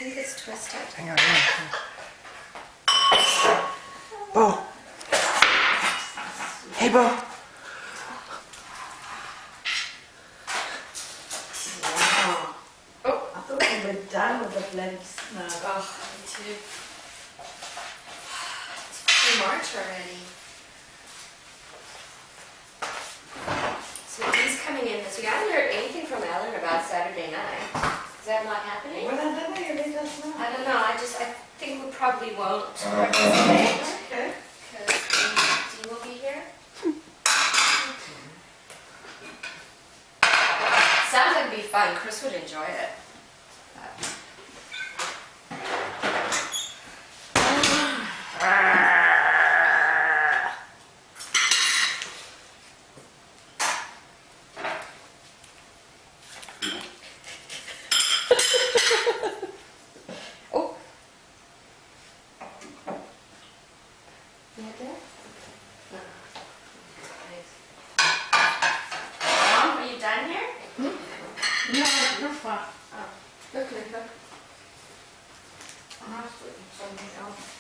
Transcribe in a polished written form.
think it's twisted. Hang on, hang on. Bo. Hey, Bo. Wow. Oh. I thought we were done with the blends now. Oh, me too. It's March already. So he's coming in this week. I haven't heard anything from Ellen about Saturday night. Is that not happening? Well, I don't know, you let us know. I don't know. I think we probably won't participate Okay. because Dee will be here. Sounds like it'd be fun. Chris would enjoy it. Oh. You had that? No. Thanks. Mom, are you done here? No, you're fine. Oh. Look, look, look. I'm not putting something else.